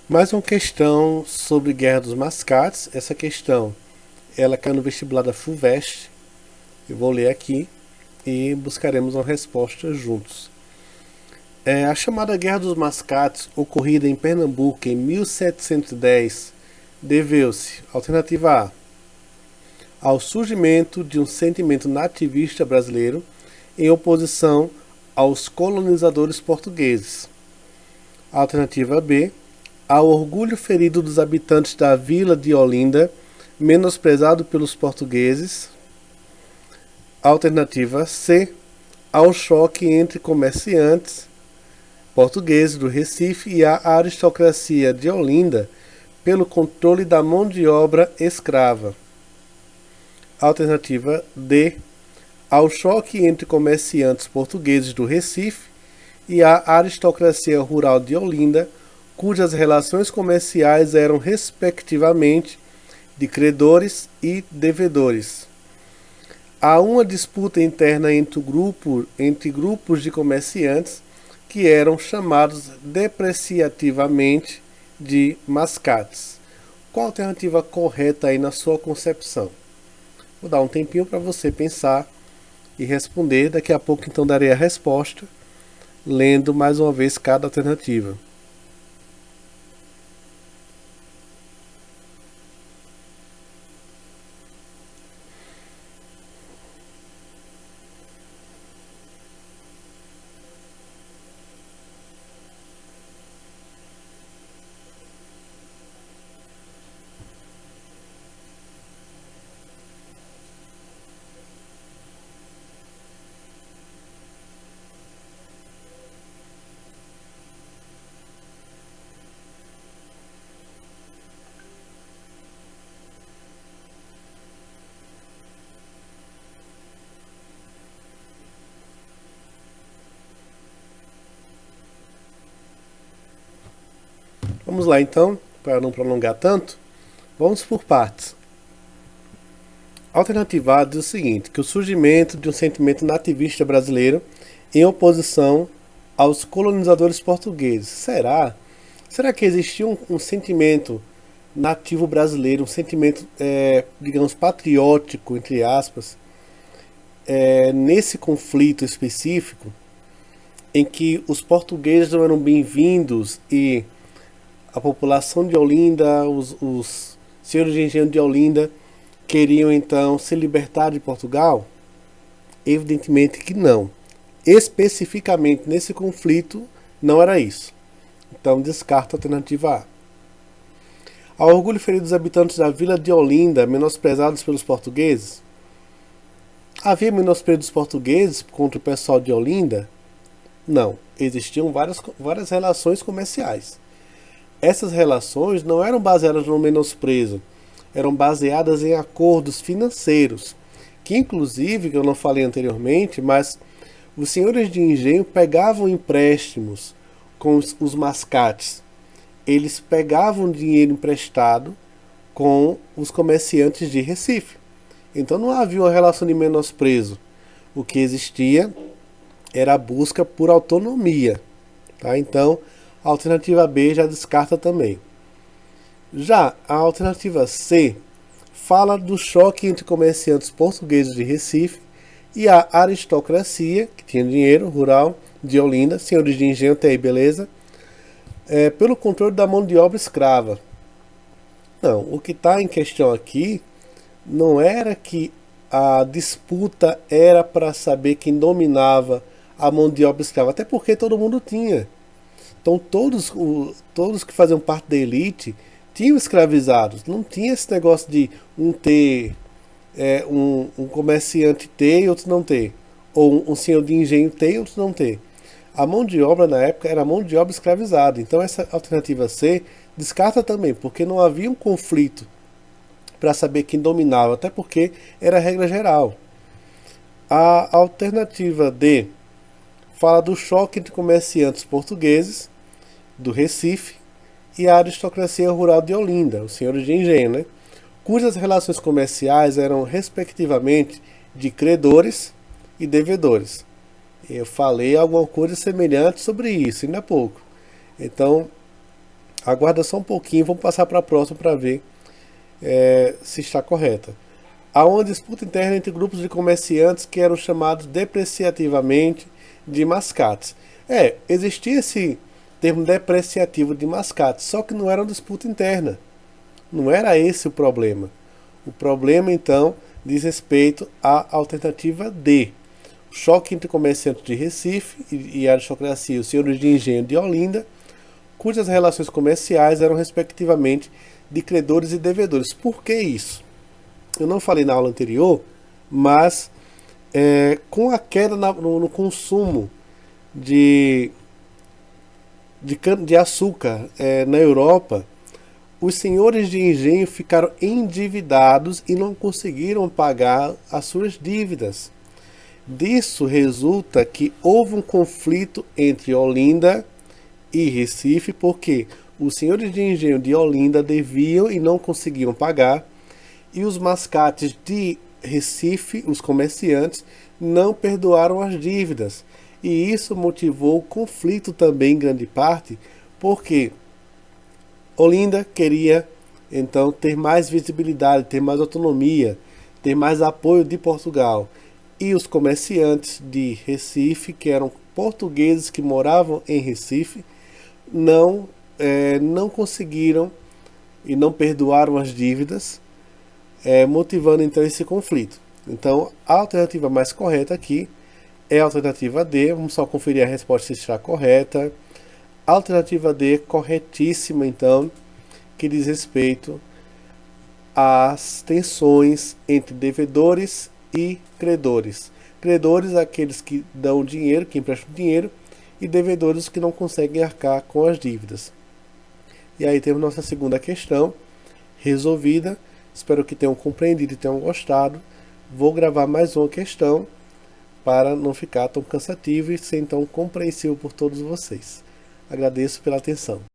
Mais uma questão sobre Guerra dos Mascates. Essa questão, ela caiu no vestibular da FUVEST. Eu vou ler aqui e buscaremos uma resposta juntos. A chamada Guerra dos Mascates, ocorrida em Pernambuco em 1710, deveu-se, alternativa A, ao surgimento de um sentimento nativista brasileiro em oposição aos colonizadores portugueses. Alternativa B, ao orgulho ferido dos habitantes da vila de Olinda, menosprezado pelos portugueses. Alternativa C, ao choque entre comerciantes portugueses do Recife e a aristocracia de Olinda pelo controle da mão de obra escrava. Alternativa D, ao choque entre comerciantes portugueses do Recife e a aristocracia rural de Olinda, cujas relações comerciais eram respectivamente de credores e devedores. Há uma disputa interna entre grupos de comerciantes que eram chamados depreciativamente de mascates. Qual a alternativa correta aí na sua concepção? Vou dar um tempinho para você pensar e responder. Daqui a pouco então darei a resposta, lendo mais uma vez cada alternativa. Vamos lá então, para não prolongar tanto, vamos por partes. A alternativa A diz o seguinte, que o surgimento de um sentimento nativista brasileiro em oposição aos colonizadores portugueses. Será que existia um sentimento nativo brasileiro, um sentimento, digamos, patriótico, entre aspas, nesse conflito específico, em que os portugueses não eram bem-vindos e a população de Olinda, os senhores de engenho de Olinda, queriam então se libertar de Portugal? Evidentemente que não. Especificamente nesse conflito, não era isso. Então descarta a alternativa A. Ao orgulho ferido dos habitantes da vila de Olinda, menosprezados pelos portugueses? Havia menosprezo dos portugueses contra o pessoal de Olinda? Não. Existiam várias relações comerciais. Essas relações não eram baseadas no menosprezo, eram baseadas em acordos financeiros, que inclusive, que eu não falei anteriormente, mas os senhores de engenho pegavam empréstimos com os mascates. Eles pegavam dinheiro emprestado com os comerciantes de Recife. Então não havia uma relação de menosprezo. O que existia era a busca por autonomia. Tá? Então, a alternativa B já descarta também. Já a alternativa C fala do choque entre comerciantes portugueses de Recife e a aristocracia, que tinha dinheiro, rural, de Olinda, senhores de engenho, até aí, beleza? Pelo controle da mão de obra escrava. Não, o que está em questão aqui não era que a disputa era para saber quem dominava a mão de obra escrava, até porque todo mundo tinha. Então todos que faziam parte da elite tinham escravizados. Não tinha esse negócio de um ter, um comerciante ter e outro não ter. Ou um senhor de engenho ter e outro não ter. A mão de obra na época era mão de obra escravizada. Então essa alternativa C descarta também, porque não havia um conflito para saber quem dominava, até porque era a regra geral. A alternativa D fala do choque entre comerciantes portugueses do Recife e a aristocracia rural de Olinda, os senhores de engenho, né? Cujas relações comerciais eram respectivamente de credores e devedores. Eu falei alguma coisa semelhante sobre isso ainda há pouco. Então, Aguarda só um pouquinho, vamos passar para a próxima para ver se está correta. Há uma disputa interna entre grupos de comerciantes que eram chamados depreciativamente de mascates. Existia esse termo depreciativo de mascates, só que não era uma disputa interna. Não era esse o problema. O problema, então, diz respeito à alternativa D. O choque entre comerciantes de Recife e a aristocracia e os senhores de engenho de Olinda, cujas relações comerciais eram, respectivamente, de credores e devedores. Por que isso? Eu não falei na aula anterior, mas com a queda no consumo de açúcar na Europa, os senhores de engenho ficaram endividados e não conseguiram pagar as suas dívidas. Disso resulta que houve um conflito entre Olinda e Recife, porque os senhores de engenho de Olinda deviam e não conseguiam pagar, e os mascates de Recife, os comerciantes, não perdoaram as dívidas. E isso motivou o conflito também, em grande parte, porque Olinda queria então ter mais visibilidade, ter mais autonomia, ter mais apoio de Portugal. E os comerciantes de Recife, que eram portugueses que moravam em Recife, não conseguiram e não perdoaram as dívidas, motivando então esse conflito. Então a alternativa mais correta aqui é a alternativa D. Vamos só conferir a resposta se está correta. Alternativa D, corretíssima, então, que diz respeito às tensões entre devedores e credores. Credores, aqueles que dão dinheiro, que emprestam dinheiro, e devedores que não conseguem arcar com as dívidas. E aí temos nossa segunda questão resolvida. Espero que tenham compreendido e tenham gostado. Vou gravar mais uma questão para não ficar tão cansativo e ser tão compreensivo por todos vocês. Agradeço pela atenção.